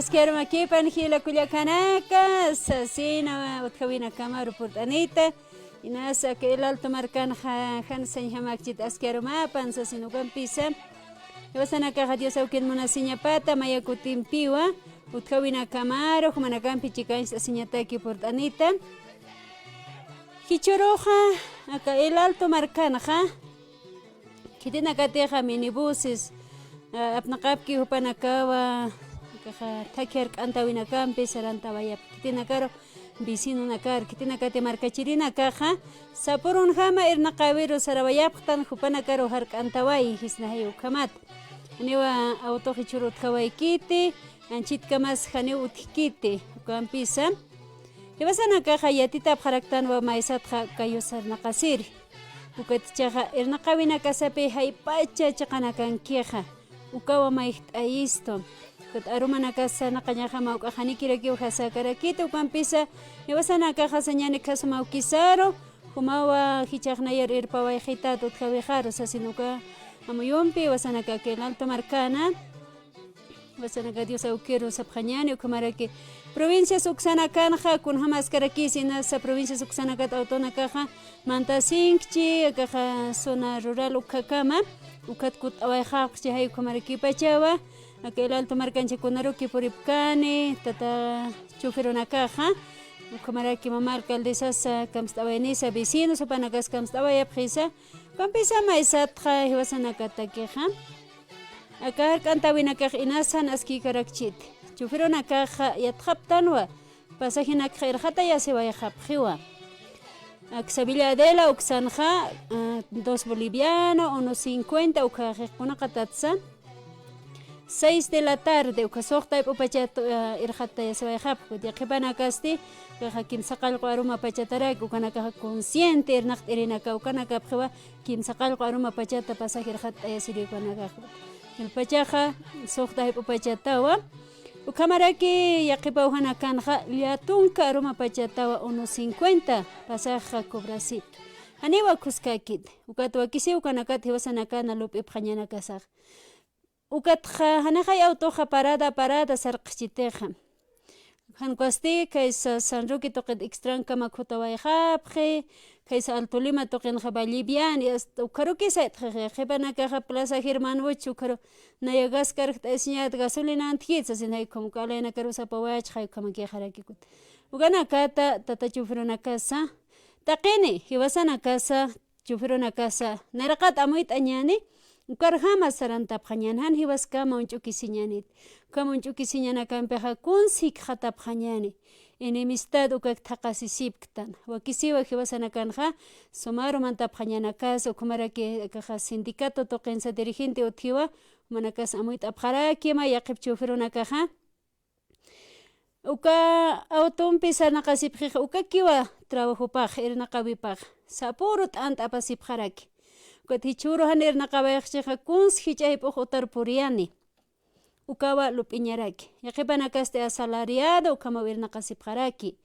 Askero makipan hila kullakanaka sasina utkawina kamaru purtanita inasa que el alto marcan han senhamakchit askero mapan sasino kampisa Yosanaka Dios aukin monasiña pata mayakutimpiwa utkawina kamaru humanakampi chikan sasiñataki purtanita Hichoroja acá el alto marcanaja kitina kateja minibuses apnaqapki hupanakawa kaja takiar k'antawina kampi sarantawayap kitina karo vecino nakar kitina kate markachirina kaja sapurun jama irnaqawiru sarawayapqtan hupana karo hark'antaway hisnahay ukamat niwa auto hichurut kawaykiti anchitka mas hani utkiti kampisa Ibasana kaja yatita pharaktanwa maisatja kayusar naqasiri ukatichaja irnaqawina kasapi haypacha chaqanakankiqa ukawa mayht'ayisto Kut arumana casa naqañaja mawk'ajanikirakiw hasakarakita ukampisa ibasana kaja sañani kasu mawkisaro humawa hichaqnayar irpawayjita tutkawijaro sasinuka amuyumpi ibasana kake alto marcana ibasana ka Dios awkiru sapjañani ukamaraki provincia suksana kanja kunja mascarakisi nasa provincia suksana kat autona kaja Mantasinchi kaja zona rural ukakama ukat kut awayjaqchi hay ukamaraki pachawa aquel alto marcanche kunaruki puripkani tata chuferuna caja ukamaraki mama alcaldesa kamstawainisa vecinos upanakas kamstawaya prisa kampisa maisatja hiwasana katakeja akar kantawina kaj inasan aski karakchit chuferuna caja yatjaptanwa pasajina khairjata ya se vaya japjiwa Axavilla Adela uksanja 2 boliviano 1.50 ukajekuna katatsa 6 de la tarde ukasokta upachat irjata yaswayjap yakipana kasti hakim saqal qaruma pachatarak ukanaka consciente irnaqt irinaka ukanaka pkhwa kim saqal qaruma pachata pasajir jata yasiri ukanaka el pachaja sokta upachatawa ukamaraki yaqipa uhana kanja liatunka aruma pachatawa 1.50 pasaja cobrasito aniwa kuskakit ukatwa kisi ukanaka hiwasana kana lupi phanyana kasaj Ukatja hanajay autoja parada sarqchiteja hankwasti kaysa San Roque toqet extranca makutawayjapje kaysa Alto Lima toqenja Bolivian y hasta ukaruki saitja jepanakaja Plaza Germán Bocho ukaro nayagas karqta esiñat gasolina antjitsa sinay como kalena karusa pawach hay como que jarakikut ugana kata tata chufrona casa taqini hiwasana casa chufrona casa narqat amuit añani Ukarjama saranta pjañan hiwas kama unchukisiñanit kama unchukisiñana kampeja kunsik jata pjañani enemistad ukak thaqasisipktan wakisiwa hiwasana kanja sumaro manta pjañana casa ukumaraki kaja sindicato toqensa dirigente uthiwa manakas amuit apjaraki ma yaqip chuferuna kaja uka autompi sanaqasipjija uka kiwa trabajopaj irnaqawipaj sapurut anta apasipjaraki Kutichuro hanir naqabayaqchiqa kuns hichaypuq utarpuriani ukawa lupiñaraki yaqipanakaste asalariado ukama wirnaqasipqaraki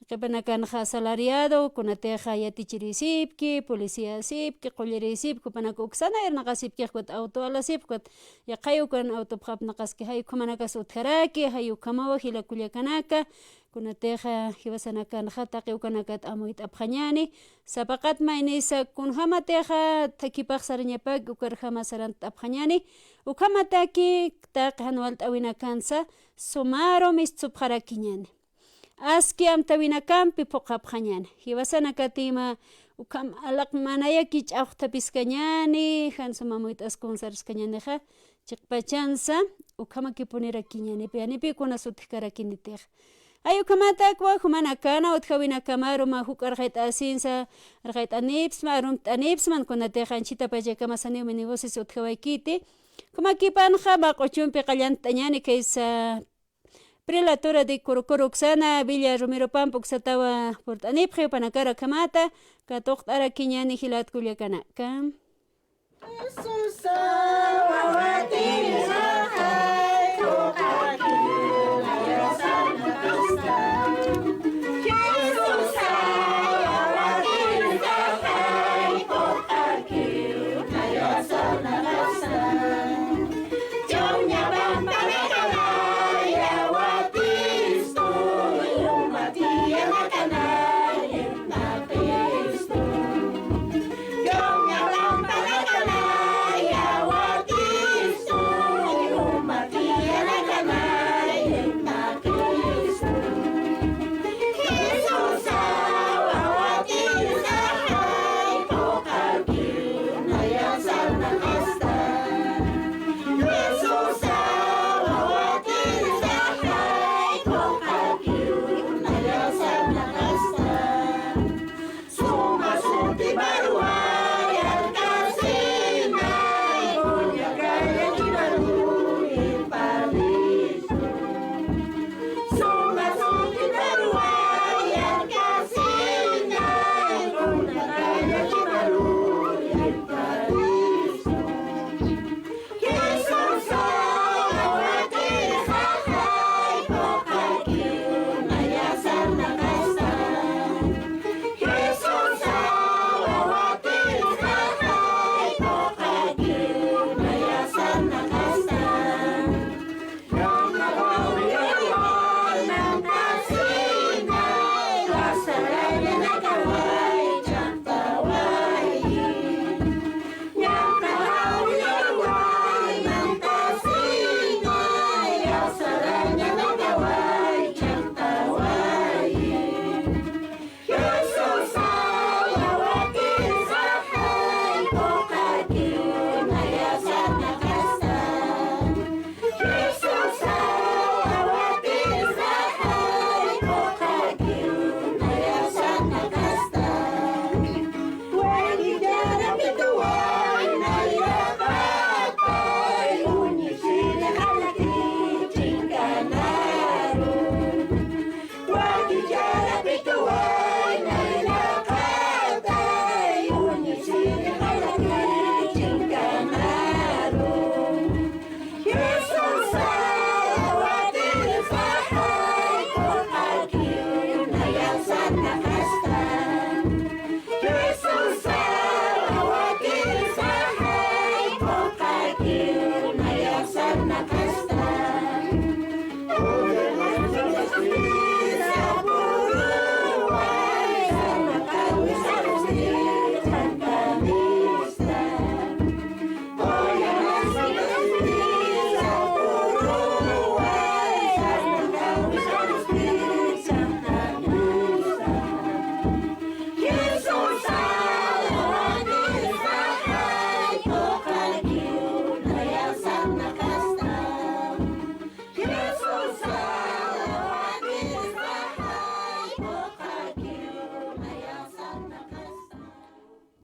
yaqipanakanja asalariado kunateja yatichirisipki policía sipki qullirisipki upanaka uksana irnaqasipkiq kut auto alasipkut yaqay ukan autopqapnaqaski hay kumanakas utjaraki hay ukamawa hilakullakanaka kunateja hiwasanakanja taqi ukanakat amuit apjañani sapaqat maynisa kunjamateja takipaq sarañapak ukarjama saranta apjañani ukamataki taqi hanualta awinakansa sumaro mischupqarakiñani aski amtawinakampi puqapjañani hiwasanakatima ukam alaq manayaki ch'aqtapiskañani hansuma amuit askunsariscañaniqa chiqpachansa ukamaki punirakiñani pianipi kuna sutiqkarakiniteja Ay ukamatakwa humanakana utkawina kamaru ma huk arqayta asinsa arqayta nipsma arumta nipsman kunateja anchita pachakama saniw minibusis utkawaykiti kumakipanja maq'uchunpi qallantañani kaysa prelatura de Corocoro uksana Villa Romero Pampa uksatawa purt'anipje upanakara kamata katuqta arakiñani hilat kullakanaka Jom nyabang panekala ya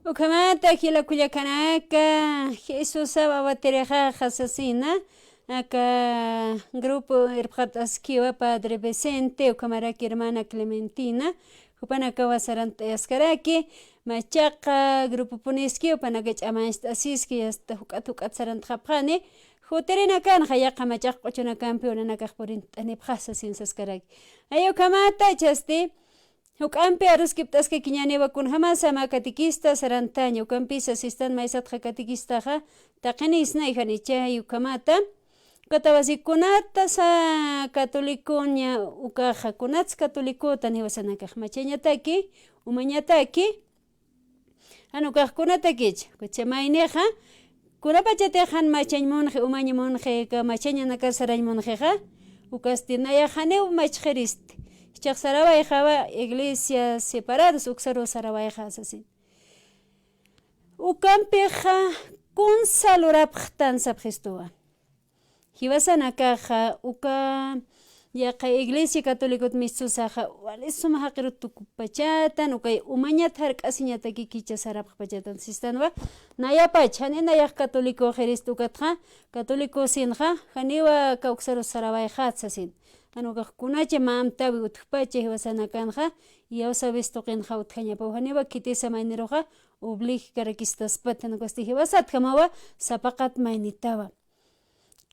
Ukamata hila kuyakanaka Jesús abatereja jasasina acá grupo Irpataskiwa Padre Vicente ukamaraki hermana Clementina upanaka wasaranta yaskaraki machaqa grupo puniski upanaka ch'amansta asiski hasta huk'at saranta qapqani Juterina kan hayaqa machaqa q'uchuna kampi unanakaq purinta jasasin saskaraki ayukamata chasti Hukampi aruskiptaska kiñanibakun hamasama catequista sarantaña ukampisa sistan maysatqa catequistaqa taqini isnayjanicha yukamata katawasikunata sa catolicoña ukaja kunats catolicuta niwasanakaq machañataki umañataki hanukaqkunatakicha kuchamayniqa kunapachatiqan machañmunji umañimunji machañanaka sarañmunjiqa ukastinayaqaniw machqiristi Chaq Sarawayqa iglesias separadas uksaro Sarawayqa asasin. Ukampiqa kunsalurapaq tansapqistuwa. Hiwasanakaqa uka yaqa iglesia católica mistusaqa walisuma haqiru tukupachatan ukay umañata hark'asiñataki kicha sarapaq pachatan sistanwa nayapach hani nayaq católico Jeristukatqa católico sinqa haniwa kawksaro Sarawayqa asasin. Hanukaqkunacha mamtawi utkpacha hiwasanakanqa yawsa vistoqinqa utqañapa haniwa kitisa mayniruqa oblig karakistaspat hanukasti hiwasatqa mawa sapaqat maynitawa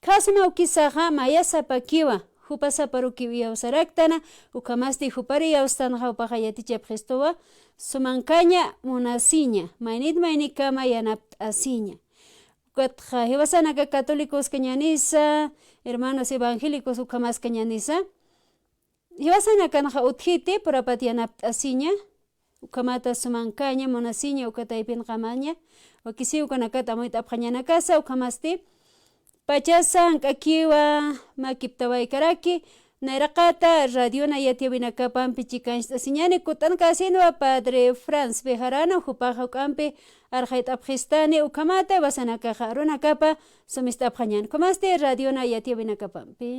kasma ukisaqa maya sapakiwa hupa saparuki yawsaraktana ukamasti hupari yawstanqa upaqa yatichapqistuwa sumankaña munasiña maynikama yanapt'asiña Katqa hiwasanaka católicos kañanisa hermanos evangélicos ukamas kañanisa hiwasanakanqa uthiti purapat yanapt'asiña ukamata sumankaña munasiña ukataypinqamaña wakisi ukanakata amoyta apqañanakasa ukamasti pachasan k'akiwa makiptawaykaraki nayraqata radiona yatiyawinakapanpi chikanch'asiñani kutankasinwa Padre Franz Bejarano hupaqa ukampi arjayta apqistani ukamata wasanakaqa runakapa sumista apqañani kumasti radiona yatiyawinakapanpi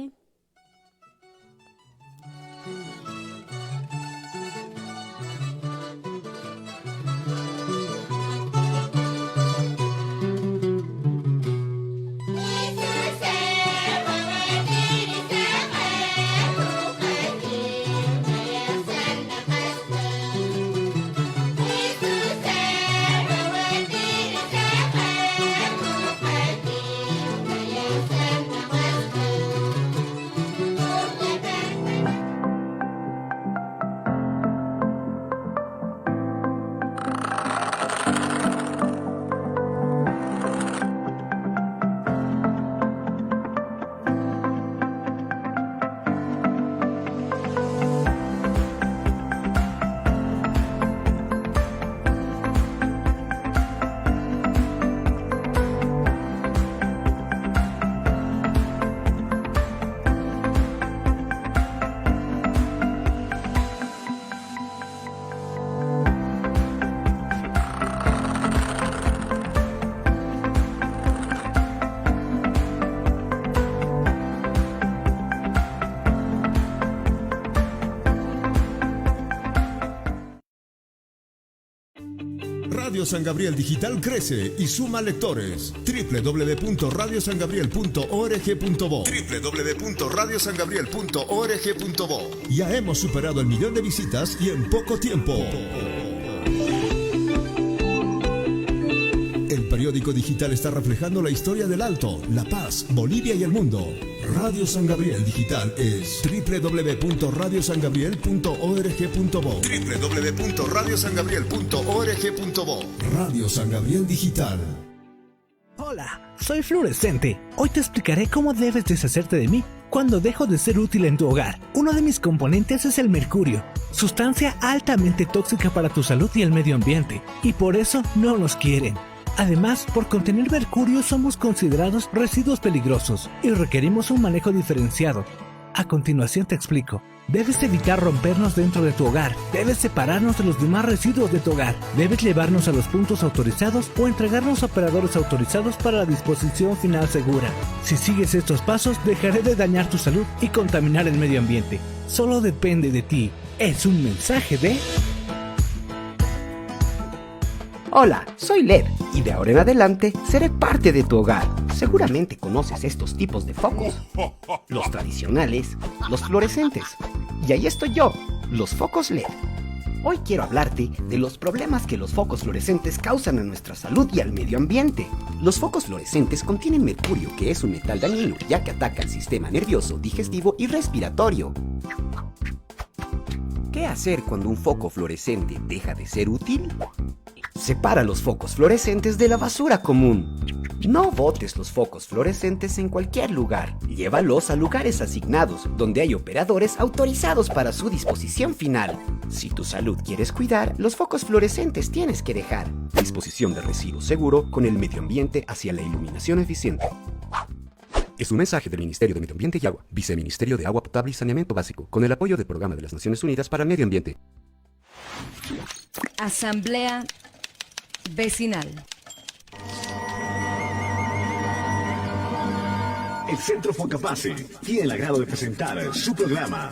Radio San Gabriel Digital crece y suma lectores. www.radiosangabriel.org.bo www.radiosangabriel.org.bo Ya hemos superado el 1.000.000 de visitas y en poco tiempo. El periódico digital está reflejando la historia del Alto, La Paz, Bolivia y el mundo. Radio San Gabriel Digital es www.radiosangabriel.org.bo www.radiosangabriel.org.bo Radio San Gabriel Digital. Hola, soy Fluorescente. Hoy te explicaré cómo debes deshacerte de mí cuando dejo de ser útil en tu hogar. Uno de mis componentes es el mercurio, sustancia altamente tóxica para tu salud y el medio ambiente, y por eso no nos quieren. Además, por contener mercurio somos considerados residuos peligrosos y requerimos un manejo diferenciado. A continuación te explico. Debes evitar rompernos dentro de tu hogar. Debes separarnos de los demás residuos de tu hogar. Debes llevarnos a los puntos autorizados o entregarnos a operadores autorizados para la disposición final segura. Si sigues estos pasos, dejaré de dañar tu salud y contaminar el medio ambiente. Solo depende de ti. Es un mensaje de... Hola, soy LED y de ahora en adelante seré parte de tu hogar. Seguramente conoces estos tipos de focos. Los tradicionales, los fluorescentes. Y ahí estoy yo, los focos LED. Hoy quiero hablarte de los problemas que los focos fluorescentes causan a nuestra salud y al medio ambiente. Los focos fluorescentes contienen mercurio, que es un metal dañino, ya que ataca el sistema nervioso, digestivo y respiratorio. ¿Qué hacer cuando un foco fluorescente deja de ser útil? Separa los focos fluorescentes de la basura común. No botes los focos fluorescentes en cualquier lugar. Llévalos a lugares asignados, donde hay operadores autorizados para su disposición final. Si tu salud quieres cuidar, los focos fluorescentes tienes que dejar. Disposición de residuos seguro con el medio ambiente hacia la iluminación eficiente. Es un mensaje del Ministerio de Medio Ambiente y Agua, Viceministerio de Agua Potable y Saneamiento Básico, con el apoyo del Programa de las Naciones Unidas para el Medio Ambiente. Asamblea Vecinal. El Centro Focapase tiene el agrado de presentar su programa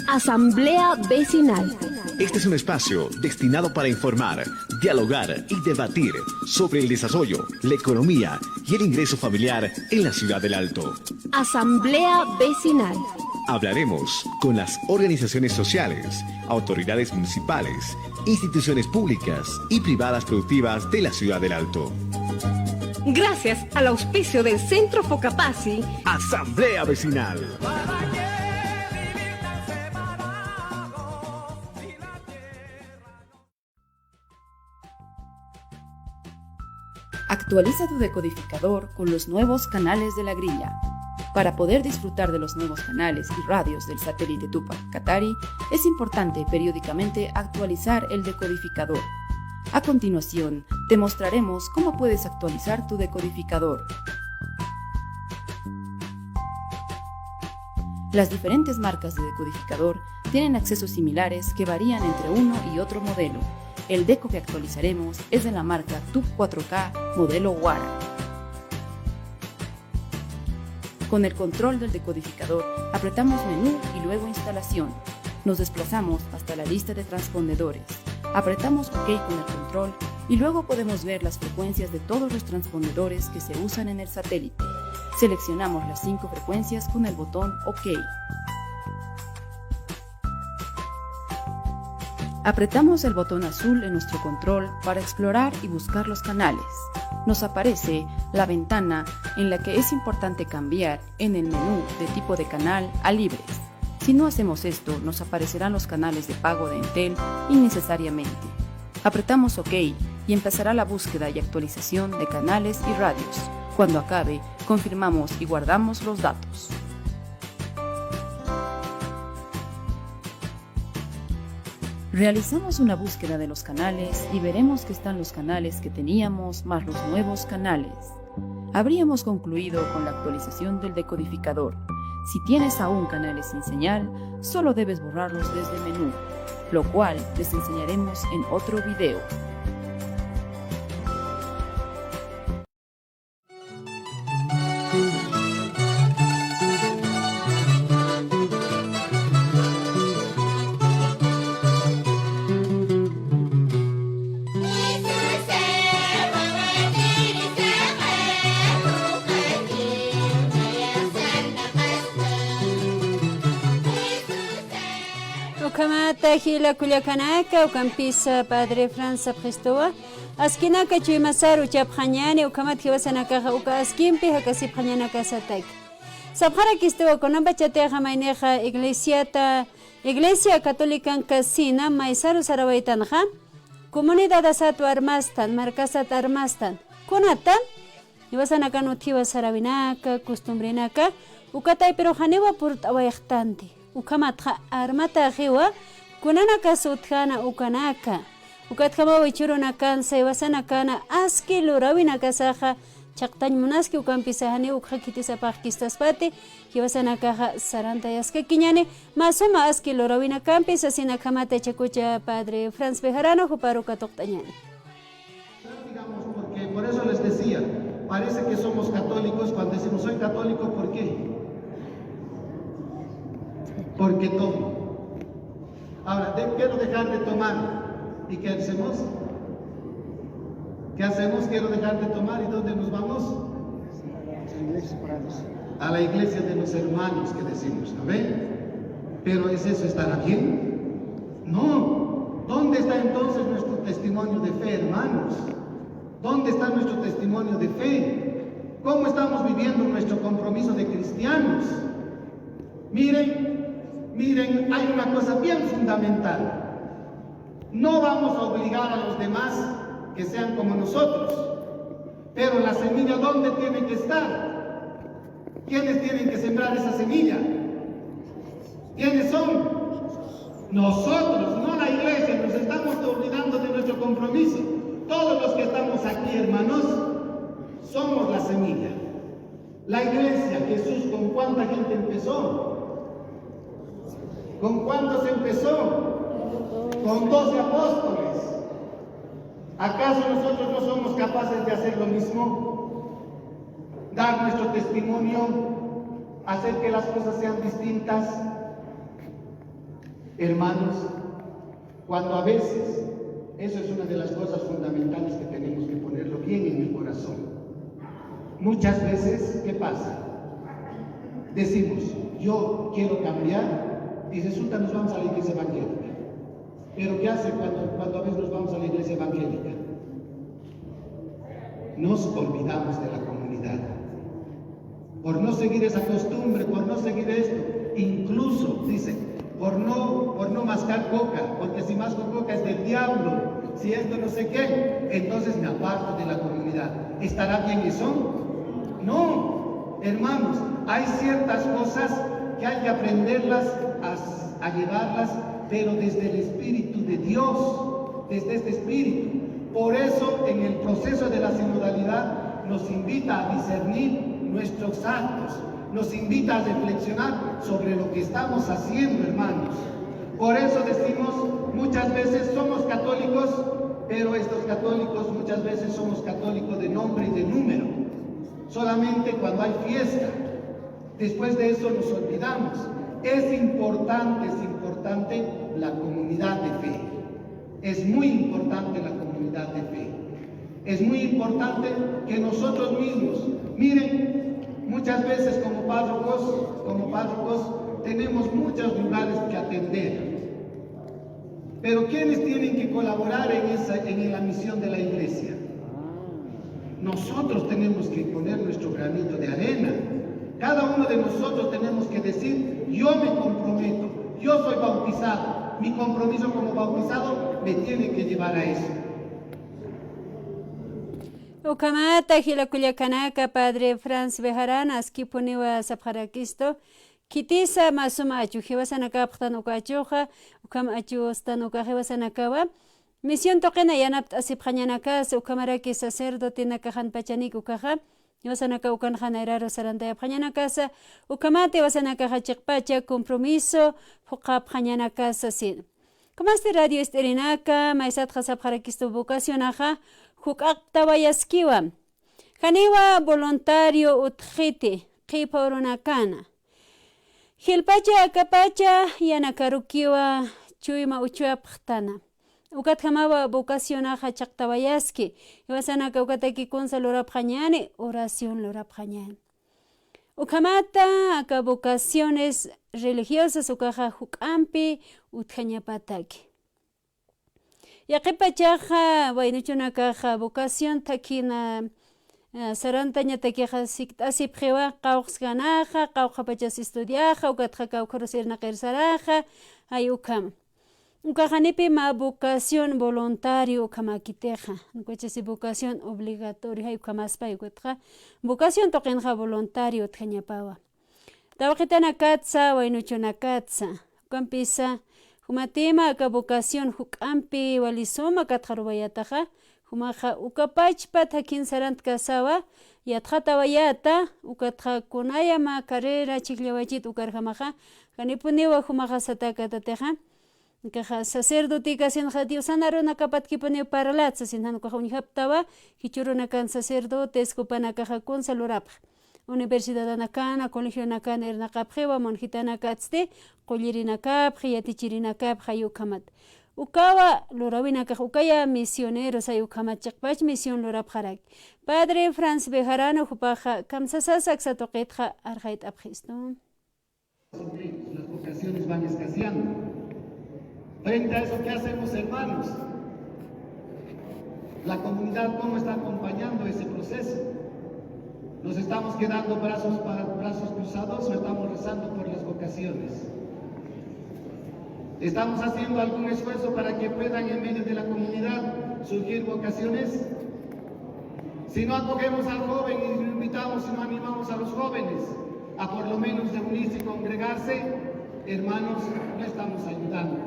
Asamblea Vecinal. Este es un espacio destinado para informar, dialogar y debatir sobre el desarrollo, la economía y el ingreso familiar en la ciudad del Alto. Asamblea Vecinal. Hablaremos con las organizaciones sociales, autoridades municipales, instituciones públicas y privadas productivas de la ciudad del Alto. Gracias al auspicio del Centro Focapasi. Asamblea Vecinal. Actualiza tu decodificador con los nuevos canales de la grilla. Para poder disfrutar de los nuevos canales y radios del satélite Tupac Katari, es importante periódicamente actualizar el decodificador. A continuación, te mostraremos cómo puedes actualizar tu decodificador. Las diferentes marcas de decodificador tienen accesos similares que varían entre uno y otro modelo. El deco que actualizaremos es de la marca TUC 4K modelo Wara. Con el control del decodificador, apretamos menú y luego instalación. Nos desplazamos hasta la lista de transpondedores. Apretamos OK con el control y luego podemos ver las frecuencias de todos los transpondedores que se usan en el satélite. Seleccionamos las 5 frecuencias con el botón OK. Apretamos el botón azul en nuestro control para explorar y buscar los canales. Nos aparece la ventana en la que es importante cambiar en el menú de tipo de canal a libres. Si no hacemos esto, nos aparecerán los canales de pago de Entel innecesariamente. Apretamos OK y empezará la búsqueda y actualización de canales y radios. Cuando acabe, confirmamos y guardamos los datos. Realizamos una búsqueda de los canales y veremos que están los canales que teníamos más los nuevos canales. Habríamos concluido con la actualización del decodificador. Si tienes aún canales sin señal, solo debes borrarlos desde el menú, lo cual les enseñaremos en otro video. Ukamata hila kuliakanaka ukampisa Padre Franz Apjestowa askinaka chuymasaru chapjañani ukamat hiwasanakaja uka askimpi hakasipjañanaka satak sabjara kistewa konamba chateja maineja iglesia católica kasina maisaru sarawaitanja comunidad asatu armastan marcasat armastan kunatan hiwasanaka nutiwa sarawinaka costumbrinaka ukatay pero janewa purtawayajtanti ukamatja armata jiwa kunanaka sutkana ukanaka ukatkama wichurunaka saiwasanakana aski lurawinaka saja chaqtañ munaski ukampisajani ukja kitisapaj kistaspati hiwasanakaja saranta yaska kiñani masuma aski lurawinakampi sasinakamata chakucha Padre Franz Bejarano juparuka toqtañani. Digamos, porque por eso les decía, parece que somos católicos cuando decimos soy católico, ¿por qué? Porque tomo. Ahora, quiero dejar de tomar. ¿Y qué hacemos? ¿Qué hacemos? Quiero dejar de tomar. ¿Y dónde nos vamos? A la iglesia de los hermanos que decimos, ¿no ven? Pero ¿es eso estará bien? No. ¿Dónde está entonces nuestro testimonio de fe, hermanos? ¿Dónde está nuestro testimonio de fe? ¿Cómo estamos viviendo nuestro compromiso de cristianos? Miren, hay una cosa bien fundamental. No vamos a obligar a los demás que sean como nosotros. Pero la semilla, ¿dónde tiene que estar? ¿Quiénes tienen que sembrar esa semilla? ¿Quiénes son? Nosotros, no la iglesia. Nos estamos olvidando de nuestro compromiso. Todos los que estamos aquí, hermanos, somos la semilla. La iglesia, Jesús, ¿con cuánta gente empezó? ¿Con cuántos empezó? Con 12 apóstoles. ¿Acaso nosotros no somos capaces de hacer lo mismo? Dar nuestro testimonio, hacer que las cosas sean distintas. Hermanos, cuando a veces, eso es una de las cosas fundamentales que tenemos que ponerlo bien en el corazón. Muchas veces, ¿qué pasa? Decimos, yo quiero cambiar, y resulta nos vamos a la iglesia evangélica. Pero ¿qué hace cuando a veces nos vamos a la iglesia evangélica? Nos olvidamos de la comunidad. Por no seguir esa costumbre, por no seguir esto, incluso, dice, por no mascar coca, porque si masco coca es del diablo, si esto no sé qué, entonces me aparto de la comunidad. ¿Estará bien eso? No, hermanos, hay ciertas cosas que hay que aprenderlas a llevarlas, pero desde el Espíritu de Dios, desde este Espíritu. Por eso, en el proceso de la sinodalidad, nos invita a discernir nuestros actos, nos invita a reflexionar sobre lo que estamos haciendo, hermanos. Por eso decimos, muchas veces somos católicos, pero estos católicos muchas veces somos católicos de nombre y de número. Solamente cuando hay fiesta. Después de eso nos olvidamos. Es importante la comunidad de fe. Es muy importante la comunidad de fe. Es muy importante que nosotros mismos, miren, muchas veces como párrocos tenemos muchos lugares que atender. Pero ¿quiénes tienen que colaborar en la misión de la iglesia? Nosotros tenemos que poner nuestro granito de arena. Cada uno de nosotros tenemos que decir, yo me comprometo, yo soy bautizado, mi compromiso como bautizado me tiene que llevar a eso. Ukamata hilakullakanaka Padre Franz Bejarana askipuniwa sapjarakisto kitisa masuma achu hiwasanakaptan ukachuja ukam achu stanuka hiwasanakawa misión toqena yanapt asipjañanakas ukamaraki sacerdote nakajan pachanik ukaja Iwasanaka ukan janararo sarantaya pjañanakasa ukamate wasanaka hachikpacha compromiso fuqa pjañanakasa sin. Kamaste radio esterinaka maisat jasapjarakisto vocacionaja huk'aqtawayaskiwa kaniwa voluntario utjiti qipaurunakana hilpacha akapacha yanakarukiwa chuyma uchuyapqtana ukatjamawa vocacionaja chaqtawayaski iwasanaka ukataki kunsa lorapjañani oración lorapjañani ukamata aka vocaciones religiosas ukaja huk'ampi utjañapataki yaqipachaja waynuchunakaja vocación takina sarantañatakiqa sikt'asipqiwa qawqsqanaja qawqapachas estudiaja ukatqa kawqarusirnaqarisaraja hay ukama ukajanipi ma vocación voluntario ukamakiteja nukuchasi vocación obligatorio hay ukamaspa ukatqa vocación toqinja voluntario utjañapawa tawqitanakatsa waynuchunakatsa ukampisa humatima aka vocación huk'ampi walisuma katqaruwayataja humaja ukapachpa takin sarantkasawa yatqata wayata ukatqa kunayama carrera chiklawachit ukarjamaja kanipuniwa humaja satakatateja kaja sacerdote kasinja diosana kapatkipuni paralatsa sinhanukaja unihaptawa kichurunakan sacerdotes kupanakaja consalorapja Universidad anakana, colegio nakana ernaqapjewa monjitanakatzte qullirinakapj yatichirinakapj hayukamat Ukawa lorawinakaj ukaya misioneros ay ukamachikpach misión lorapjarak. Padre Franz Bejarano jupaja kamsasasak satoqetja arjait abjisto. Las vocaciones van escaseando. Frente a eso, ¿qué hacemos, hermanos? La comunidad, ¿cómo está acompañando ese proceso? ¿Nos estamos quedando brazos cruzados o estamos rezando por las vocaciones? ¿Estamos haciendo algún esfuerzo para que puedan en medio de la comunidad surgir vocaciones? Si no acogemos al joven y lo invitamos y no animamos a los jóvenes a por lo menos reunirse y congregarse, hermanos, no estamos ayudando.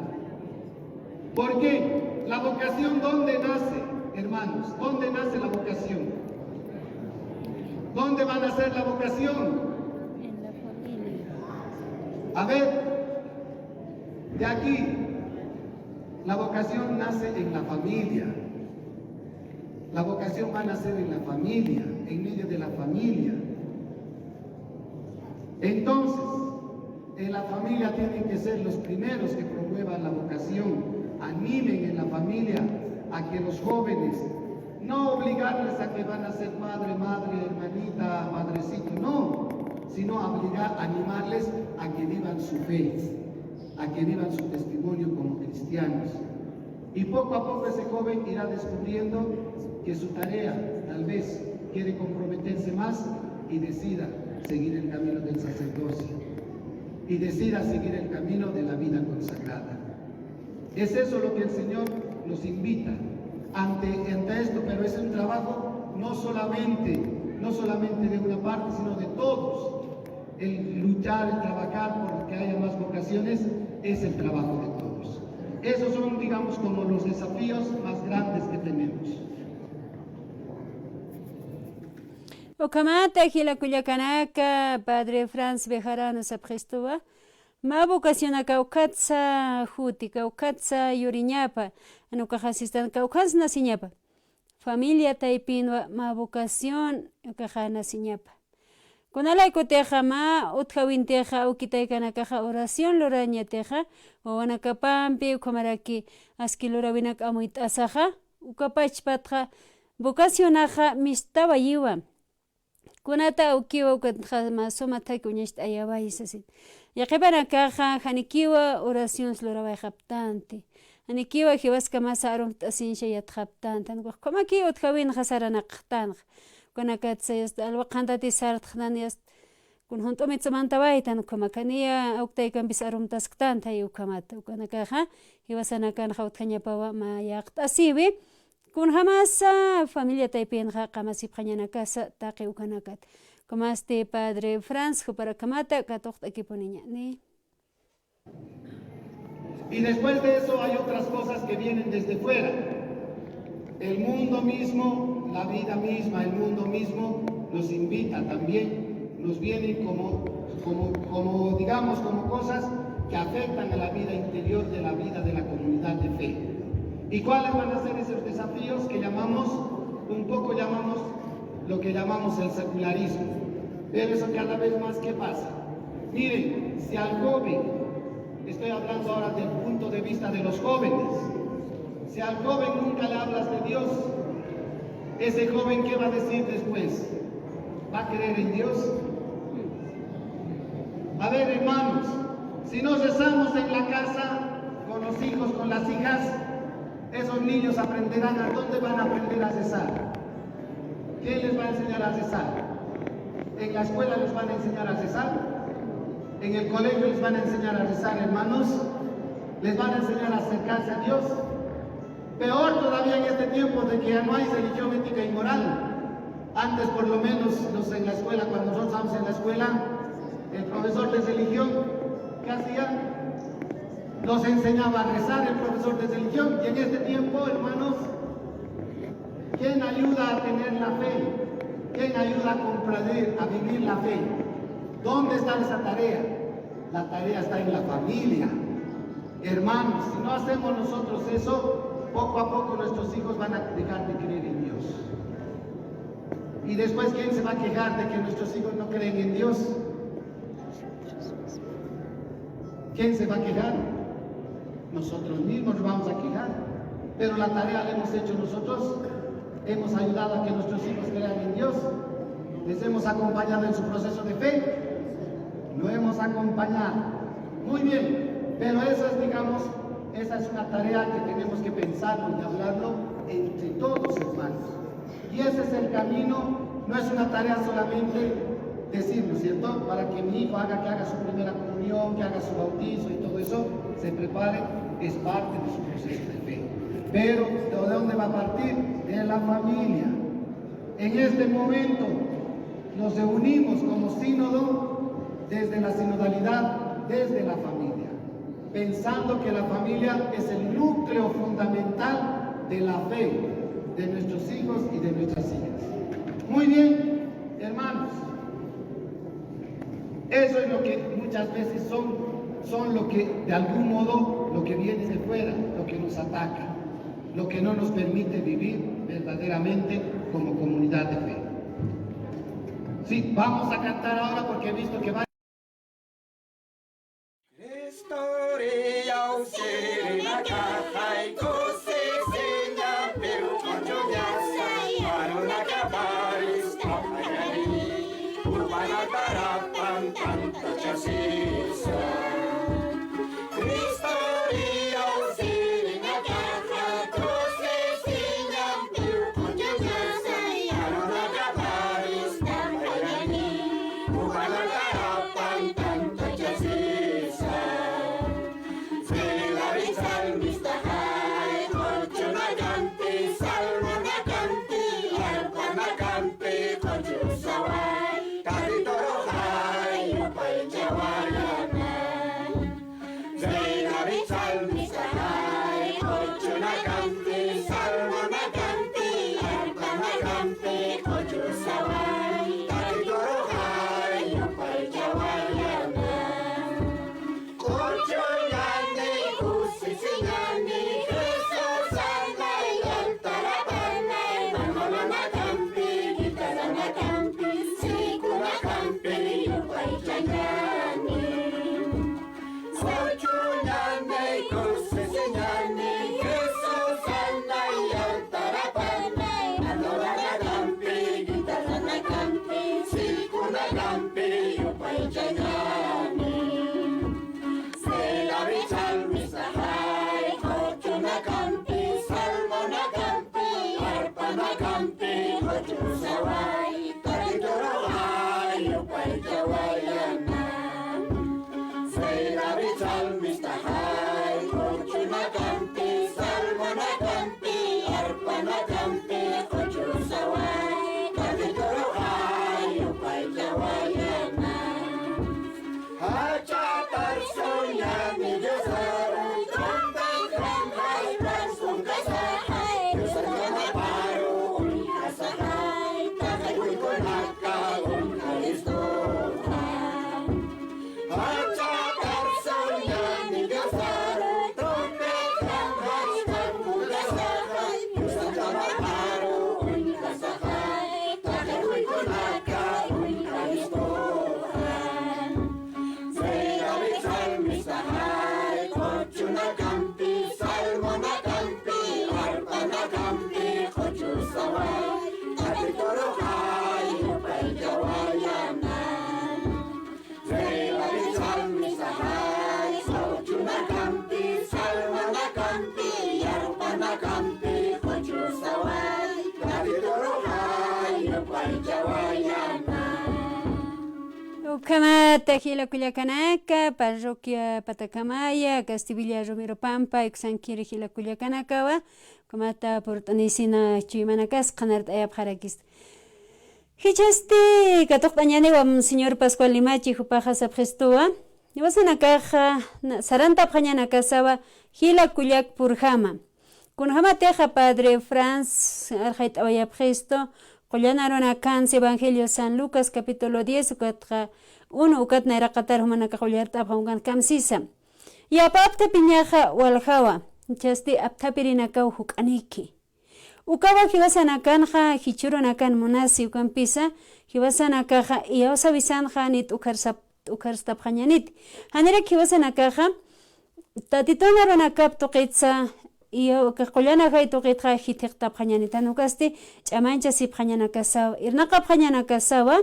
¿Por qué? La vocación, ¿dónde nace, hermanos? ¿Dónde nace la vocación? ¿Dónde va a nacer la vocación? En la familia. A ver, de aquí, la vocación nace en la familia. La vocación va a nacer en la familia, en medio de la familia. Entonces, en la familia tienen que ser los primeros que promuevan la vocación, animen en la familia a que los jóvenes, no obligarles a que van a ser padre, madre, hermanita, padrecito, no, sino animarles a que vivan su fe, a que vivan su testimonio como cristianos. Y poco a poco ese joven irá descubriendo que su tarea tal vez quiere comprometerse más y decida seguir el camino del sacerdocio y decida seguir el camino de la vida consagrada. Es eso lo que el Señor nos invita ante esto, pero es un trabajo no solamente de una parte, sino de todos. El luchar, el trabajar por que haya más vocaciones es el trabajo de todos. Esos son, digamos, como los desafíos más grandes que tenemos. Okamata hila kuyakanaka Padre Franz Bejarano sabjestuwa. Ma vocaciona kaukatsa juti, kaukatsa yuriñapa, anukajasistan kaukas nasiñapa. Familia taipinwa ma vocación kaja nasiñapa. Kunalay kuteja ma utkawinteja ukitaykanakaja oración lorañateja, o anakapampi ukamaraki aski lorawinak amuit asaja, ukapachpatja vocacionaja mistawa yiwa. Kunata ukiwa ukatja ma somataki uñashta ayawayisasin. Yaqibana kaja hanikiwa oraciones loraway japtante. Hanikiwa hiwaska masa arumta asinsha yat japtante. Como aquí utkawin hasarana qtan. Kunakatsa yast alwaqantati sartkhnan yast kun junto mitsamantawaitan como kania uktaykan bis arumtas qtanta yukamata. Kunakaja hiwasana kan hautkhañapawa ma yaqtasiwi. Kun jamasa familia taipinja qamasipqañana casa taqi ukanakat. Como este Padre Franz, para kamata katoqta equipo niña. Y después de eso hay otras cosas que vienen desde fuera. El mundo mismo, la vida misma, el mundo mismo nos invita también, nos vienen como digamos, como cosas que afectan a la vida interior de la vida de la comunidad de fe. ¿Y cuáles van a ser esos desafíos que llamamos lo que llamamos el secularismo? Pero eso cada vez más, ¿qué pasa? Miren, si al joven, estoy hablando ahora del punto de vista de los jóvenes, si al joven nunca le hablas de Dios, ese joven, ¿qué va a decir después? ¿Va a creer en Dios? A ver, hermanos, si nos rezamos en la casa, con los hijos, con las hijas, esos niños aprenderán. ¿A dónde van a aprender a rezar? ¿Quién les va a enseñar a rezar? ¿En la escuela les van a enseñar a rezar? ¿En el colegio les van a enseñar a rezar, hermanos? ¿Les van a enseñar a acercarse a Dios? Peor todavía en este tiempo de que ya no hay religión ética y moral. Antes, por lo menos, en la escuela, cuando nosotros estábamos en la escuela, el profesor de religión, ¿qué hacía? Nos enseñaba a rezar el profesor de religión. Y en este tiempo, hermanos, ¿quién ayuda a tener la fe? ¿Quién ayuda a comprender, a vivir la fe? ¿Dónde está esa tarea? La tarea está en la familia. Hermanos, si no hacemos nosotros eso, poco a poco nuestros hijos van a dejar de creer en Dios. Y después, ¿quién se va a quejar de que nuestros hijos no creen en Dios? ¿Quién se va a quejar? nosotros mismos nos vamos a quejar, pero la tarea la hemos hecho nosotros. Hemos ayudado a que nuestros hijos crean en Dios, les hemos acompañado en su proceso de fe, lo hemos acompañado. Muy bien, pero esa es, digamos, esa es una tarea que tenemos que pensarlo y hablarlo entre todos, hermanos. Y ese es el camino, no es una tarea solamente decirlo, ¿cierto? Para que mi hijo que haga su primera comunión, que haga su bautizo y todo eso, se prepare, es parte de su proceso de fe. Pero, ¿de dónde va a partir? De la familia. En este momento nos reunimos como sínodo desde la sinodalidad, desde la familia, pensando que la familia es el núcleo fundamental de la fe de nuestros hijos y de nuestras hijas. Muy bien, hermanos, eso es lo que muchas veces son lo que, de algún modo, lo que viene de fuera, lo que nos ataca, lo que no nos permite vivir verdaderamente como comunidad de fe. Sí, vamos a cantar ahora porque he visto que va. Ukamata Hilaculiacanaka, Parroquia Patacamaya, Castilla Romero Pampa, Exanquiri Hilaculiacanakawa, Kamata Portanicina Chimanacas, Canart Ayapharakist. Hichaste, Catoctañane, señor Pascual Limachi, Jupaja Sabgestua, y vas en la caja, Saranta Pañana Casaba, Hilaculiac Purjama. Con Jama Teja Padre Franz, Arjait Ayapgesto, Collanaron a Cans Evangelio San Lucas capítulo 10 ukatra 1 ukatna iraqatar humanaka qullarta aphaungan kamsisa y apapta piñaja walhawa chasti aptapirina kau hukaniki ukawa hiwasana kanja hichurona kan munasi ukampisa hiwasana kaja yawsa bisanja nit ukarstapjanyanit hanira hiwasana kaja tatitona runakap tuqitsa y qollana hay tuqitqa hitiqta phañanita nukasti ch'amancha siphañana kasawa irnaqa phañana kasawa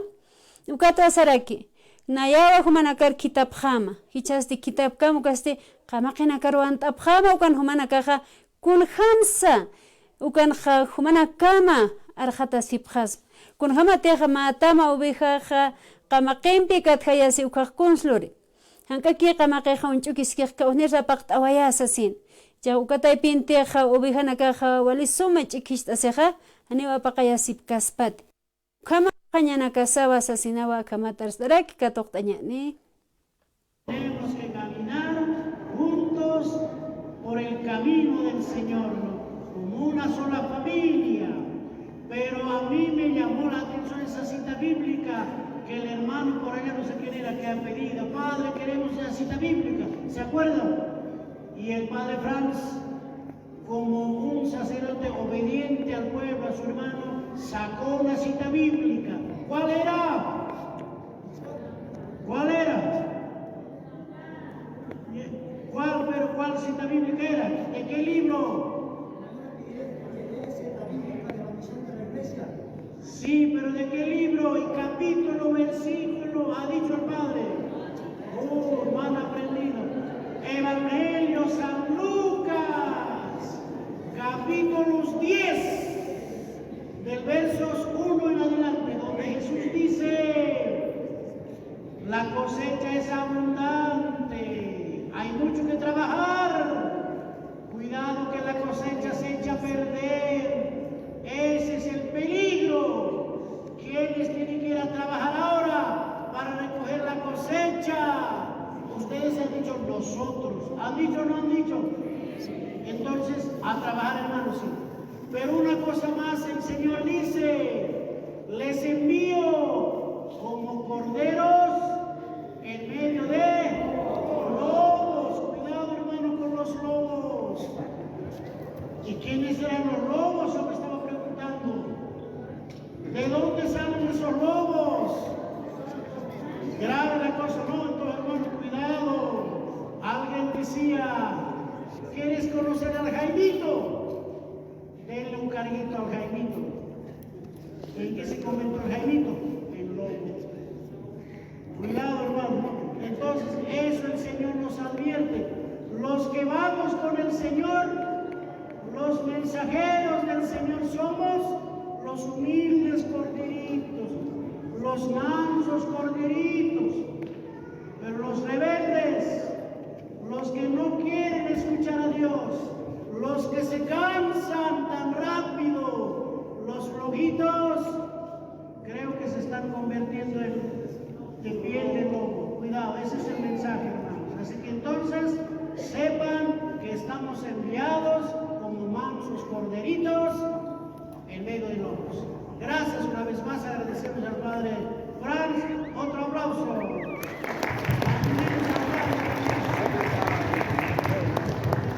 ukata saraki nayawa humanakar kitab khama hichasti kitab kam ukasti qamaqina karwan tapkhama ukan humana kaja kun khamsa ukan humana kama arjata sipkhas kun hama teja matama ubeja qamaqimpi kathayasi ukaq kunsluri hankaki qamaqeja unch'ukiskijka unirra paqt'awayasa ya ukatay pinteja ubijana kaja walisuma ch'ikisht'aseja aniwa paqaya sipkaspati kama qañana kasawa asasinawa kamatarastaraki katoqt'añani. Tenemos que caminar juntos por el camino del Señor, como una sola familia. Pero a mí me llamó la atención esa cita bíblica que el hermano por allá no sé quién era que ha pedido. Padre, queremos esa cita bíblica. ¿Se acuerdan? Y el padre Franz, como un sacerdote obediente al pueblo, a su hermano, sacó una cita bíblica. ¿Cuál era? ¿Cuál era? ¿Cuál cita bíblica era? ¿De qué libro? Sí, pero ¿de qué libro? Y capítulo, versículo, ha dicho el Padre. Oh, mal aprendido. Evangelio San Lucas, capítulos 10, del versos 1 en adelante, donde Jesús dice, la cosecha es abundante, hay mucho que trabajar, cuidado que la cosecha se echa a perder, ese es el peligro. ¿Quiénes tienen que ir a trabajar ahora para recoger la cosecha? Ustedes han dicho nosotros. ¿Han dicho o no han dicho? Entonces, a trabajar, hermanos, sí. Pero una cosa más, el Señor dice, les envío como corderos en medio de lobos. Cuidado, hermano, con los lobos. ¿Y quiénes eran los lobos? Yo me estaba preguntando. ¿De dónde salen esos lobos? Grave la cosa, ¿no? Entonces, hermano, cuidado. Alguien decía, ¿quieres conocer al Jaimito? Denle un carguito al Jaimito. ¿En qué se convirtió el Jaimito? En lobo. Cuidado, hermano. Entonces, eso el Señor nos advierte. Los que vamos con el Señor, los mensajeros del Señor somos los humildes corderitos, los mansos corderitos, pero los rebeldes, los que no quieren escuchar a Dios, los que se cansan tan rápido, los flojitos, creo que se están convirtiendo de piel de lobo. Cuidado, ese es el mensaje, hermanos. Así que entonces sepan que estamos enviados como mansos corderitos en medio de lobos. Gracias una vez más, agradecemos al Padre Franz. Otro aplauso.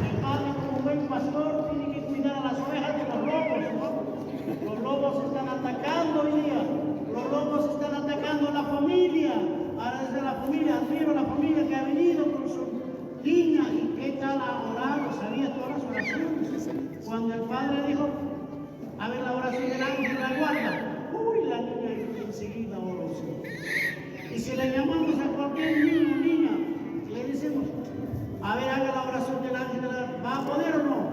El Padre, como buen pastor, tiene que cuidar a las ovejas de los lobos, ¿no? Los lobos están atacando hoy día. Los lobos están atacando a la familia. Ahora desde la familia, admiro a la familia que ha venido con su niña. ¿Y qué tal ha orado? ¿Sabía todas las oraciones? Cuando el Padre dijo, a ver la oración del ángel de la guarda. Uy, la niña enseguida oró. Y si le llamamos a cualquier niño o niña, le decimos, a ver, haga la oración del ángel de la guarda. ¿Va a poder o no?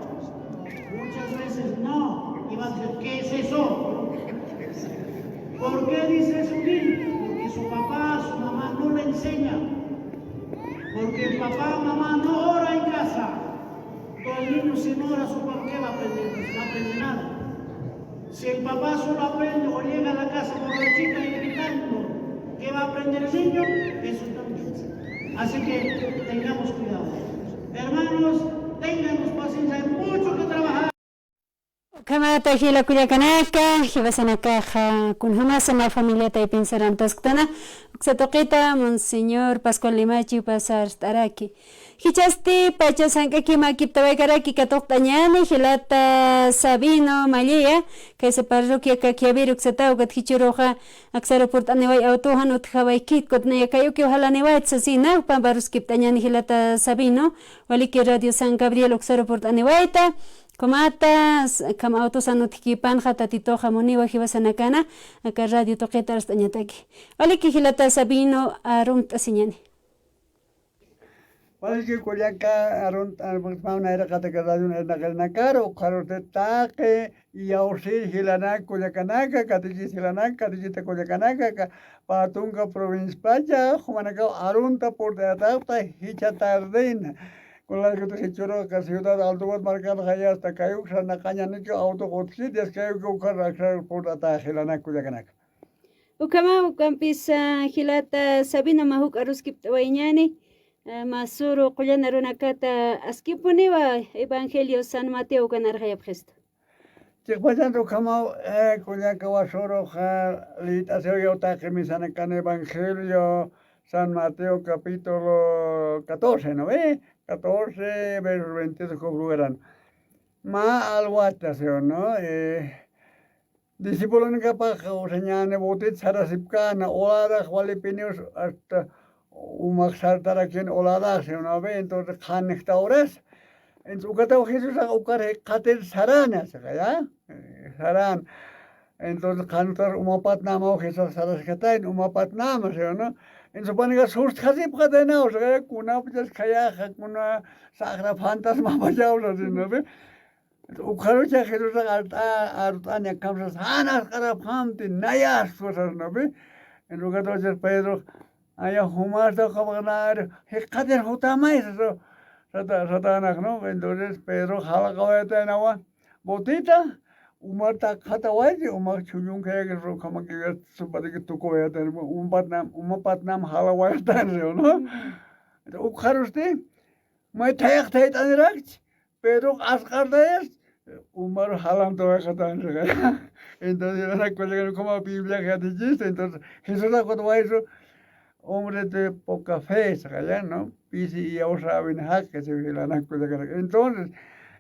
Muchas veces no. Y va a decir, ¿qué es eso? ¿Por qué dice eso niño? Porque su papá, su mamá no le enseña. Porque el papá, mamá no ora en casa. Todo el niño si no ora a su papá, ¿qué va a aprender? Pues no aprende nada. Si el papá solo aprende o llega a la casa por la chica y gritando, ¿qué va a aprender el niño? Eso también. Así que tengamos cuidado. Hermanos, tengamos paciencia, hay mucho que trabajar. Kamata hila kuyakanaka, hibasanakaja, kun hamasana familia taipinsaran tasktana, uksatoqita Monseñor Pascual Limachi pasar staraki. Hichaste pachasanka kima kiptabaykaraki katoqtañani Hilata Sabino Malia kaysa parroquia kakiabiru ksatawkat hichuroja aksarapurt'aniway autohan utjabaykit kutnayakayuki ojalá niwayt sasina pambarus kiptañani Hilata Sabino waliki Radio San Gabriel uksarapurt'aniwayta Komata kama autosanutikipan hatatitoja muniwa hibasanakana aka radio toqeta astañataki waliki Hilata Sabino arumt'asiñani Waliki kuliaka arun mauna era kata radio na karo karo te take y ausi hilana kuliakanaka katiji hilana katiji te kuliakanaka patunga province pacha humanaka arunta por de atata hicha tardin Kular que te choro que ciudad alto vas marcar haya hasta cayó sana caña ni que auto otsi des que ukar rakar por ata hilana kuliakanaka Ukama ukampisa Hilata Sabino mahuk aruskip tawañani Masuro Kullana Runakata Askipuniwa Evangelio San Mateo Ganarjaya Presto. Chiquachando como Kuliaka Wasoro lit aseo que misanacana Evangelio San Mateo capítulo 14, ¿no ve? 14 versos 22 cobrueran. Ma alwataseo, ¿no? Discípulo en capaja o señane botit sarasipcana olada jualipinios hasta umak sartara quien olada se una vez entonces canectaures en su catao Jesús a ukar kater sarana ya saran entonces cantar umapatnama o Jesús saras katain umapatnama se no en su paniga surst khasip kadena o sea kuna pues kaya kuna sagra fantasma bajaulo no ve ukaro cha Jesús a artania kamsas hanas kara famti nayas cosas no ve en lugar de ser Pedro Aya humar to kabanar hekader hutamais so satanak no entonces Pedro jala kaweta nawa botita umar ta khatawai umar chuyun kaya ro kama que subade que tu koya ter patnam hala wai tan no ukharuste mai tayak tait anirakt Pedro asqardayas umar halam to khatan entonces era como Biblia que dice entonces Jesús la kotwai hombre de poca fe, ¿no? Y ya saben, que se vigilan. Entonces,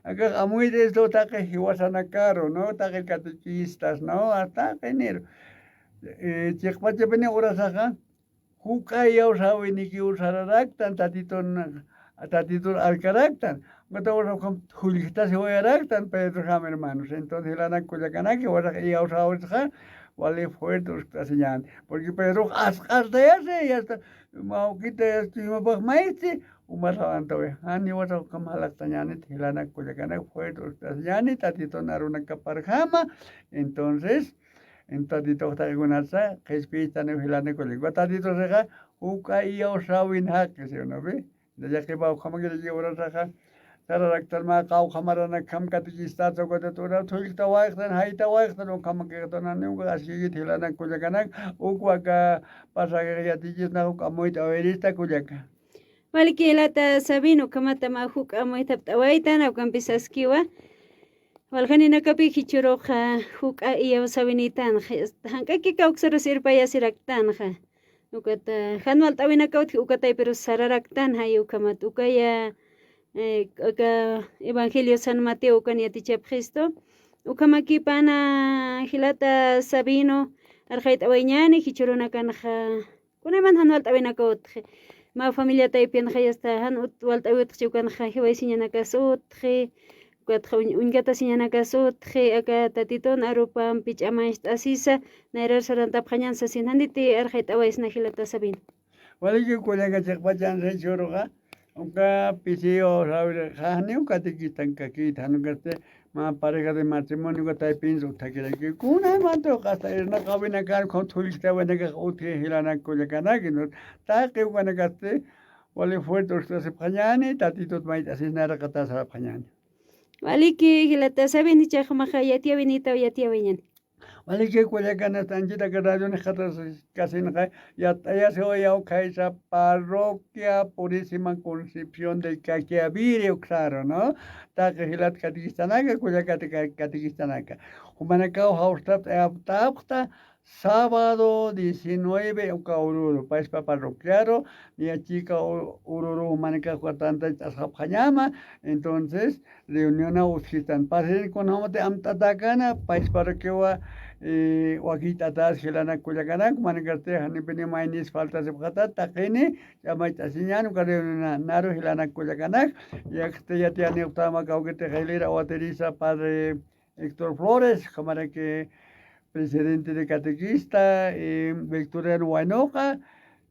acá a muy de esto está que hiwasana caro, ¿no? Está que catequistas, ¿no? Hasta que enero. Chekpache pene horas acá, juca ya saben ni que usaractan, tatito al caractan. Gata con julistas se voy a ractan, pero hermanos. Entonces, la nacuya que ya saben, Vale fuerte señal, porque Pedro de ese y hasta mauquita estima pues maíz umas avantoe ani wata kamala tañani tilana kuyakana fuerte señal tatito naruna kaparjama entonces en tatito está gunasa que espita ne hilane kulikwa tatito seja uka y osawin que se no ve ya que va como que lleva saja Saraktal ma kau kamarana kam katikista to ko tura thulta waixtan haita waixtan o kam ke to na nu ga sigi thilana kujakanak ukwa ka pasaga ya tijis na ko moita verista kujaka Maliki Hilata Sabino kamata mahuk amoita tawaita na kampisaskiwa Walgani nakapi hichuroja huka iya sabinitan hankaki kauksaro sirpaya siraktan ja ukata hanwal tawina kaut ukata pero sararaktan hayu kamat ukaya Evangelio San Mateo Caniaticha Cristo Ukamaki pana Hilata Sabino Arjait Awañani Hichuruna Kanja Kunaman Hanwalt Awinakotje Ma familia Taipian Hayasta Han Walt Awitchukan Hiwaisiñanakasotje Ungata Siñanakasotje Aka Tatiton Arupam Pichamaist Asisa Naira Sarantap Hanyansa Sinhanditi Arjait Awaisna Hilata Sabino Waliki Kulega Chakpachan Rechoroga Unka pisio sabe jani unka tikitan kaki thanu karte ma pareja de matrimonio ka tai pin uta que kuna manto kasta erna kabina kan kon thulista bana ka uthi hilana ko jakana que no ta que bana kaste wale fuerte usta se phañani tatitot mai asinara kata sa phañani Waliki Hilata Sabini chakma khayati vinita yati viñan Vale que cuelgan tanjita que radio ne khatas casi no ya se oía o esa parroquia Purísima Concepción del Caquiavire claro no ta que hilat catequistana que cuya catequistana humanaka haustat apta sábado 19 Ururu, país parroquiano, ni a chica Ururu manica cuatanta asapjayama, entonces reunión a Uskitan. Pasen con Homote Amtatacana, país parroquia Wakitatas, Gelana Kuyakanak, Manicarte, Hanipini Mainis, faltas de Pata, Takene, Yamaitasinyan, Ukaruna, Naru, Gelana Kuyakanak, Yaksteyatia Neutama, Caukete, Gelera, Waterisa, Padre Héctor Flores, cámara que presidente de catequista, Victoriano Huaynoja,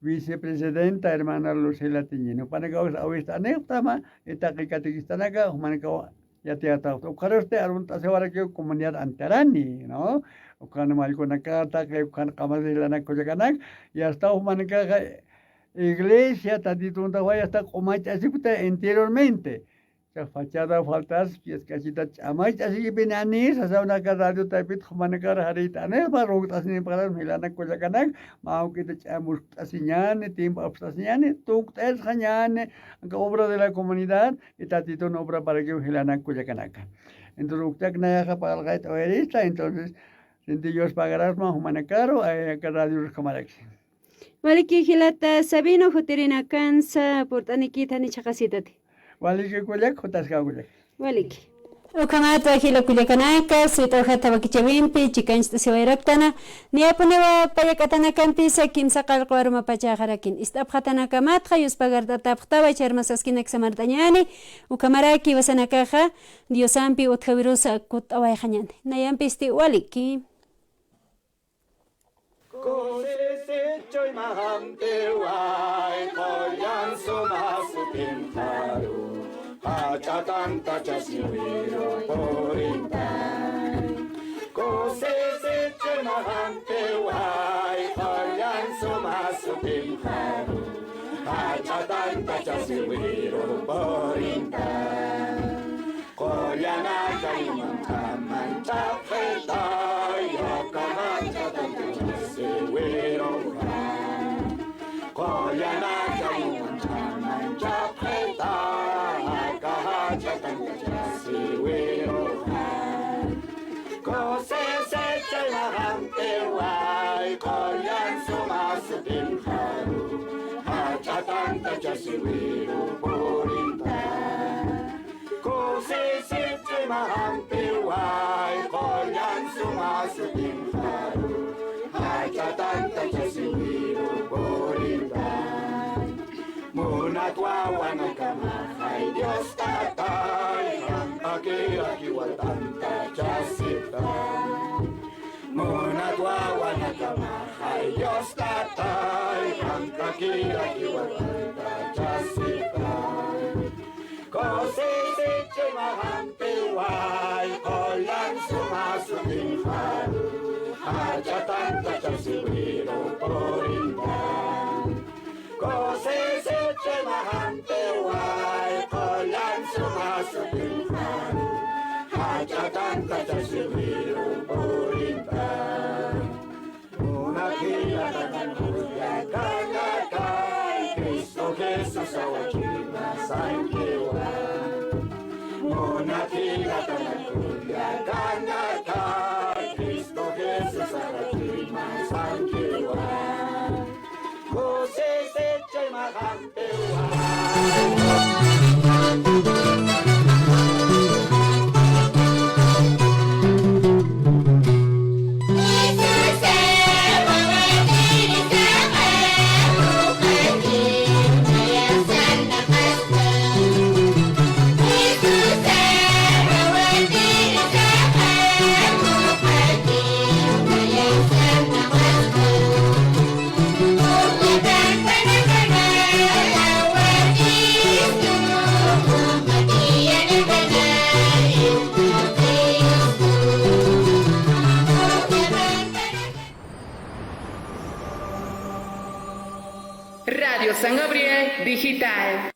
vicepresidenta hermana Lucila Tiñino. Panacao, ahorita anéctama, esta que catequista naca, Humanacao, ya te ha estado. Ojalá usted arunta se va a que comunidad antarani, ¿no? Ojalá mariconaca, que ojalá camas de la nacoyacanak, y hasta Humanacao, iglesia, tantito un tawaya, hasta como así anteriormente. Fachada faltas que es casi amai así que penanis asa una radio tapit khumanakar harita ne barok asni para milana kojakanak mau que te chamus asiñane tiempo asiñane tuk tes hañane obra de la comunidad y tatito una obra para que milana kojakanak entonces uktak naya para el gaito erista entonces sentillos pagarás más humanakaro a radio kamarak Maliki hilata sabino hutirina kansa portanikita ni chakasitate Waliki kulak hutas kagulak. Waliki. Ukamata hila kulikanaka, suita hata wakichawimpi, chikanchta siwairaktana, niapunewa payakatana kampisa, kimsa kalqwaruma pachaharakin. Istaphatana kamatha, yuspagarta taphtaba, charmasaskinak samartañani, ukamaraki wasanakaja, diosampi utjavirusa kutawaihañani. Nayampisti waliki. Kosesechoy mahamtewai, koyan sumasu pintaru. Hachatanta chasiwiro porintan. Kosesechoy mahamtewai, koyan sumasu pintaru. Hachatanta chasiwiro porintan. Koyana kayman kaman chapetay, yokaman chatanta chasiwiro porintan. Koyana kayman kaman chapetay, chatanta chasiwiro porintan. Kosesechoy mahamteway, koyan sumasu pintaru. Hachatanta chasiwiro porintan. Kosesechoy mahamteway, koyan sumasu pintaru. Hachatanta chasiwiro porintan. Munatwawan ang kamahay, Diyos tatay, ang akiwatanta chasitan. Munatwawan ang kamahay, Diyos tatay, ang akiwatanta chasitan. Kosesechoy mahamteway, koyan sumasu pintaru. Hachatanta chasiwiro porintan. Kosesechoy mahamteway, koyan sumasu pintaru. Hachatanta chasiwiro porintan. Unakilatan kuya kanakay, Cristo Jesus awakina sangkiwan. Unakilatan kuya kanakay, Cristo Jesus awakina sangkiwan. Kosesechoy mahamteway. Radio San Gabriel Digital.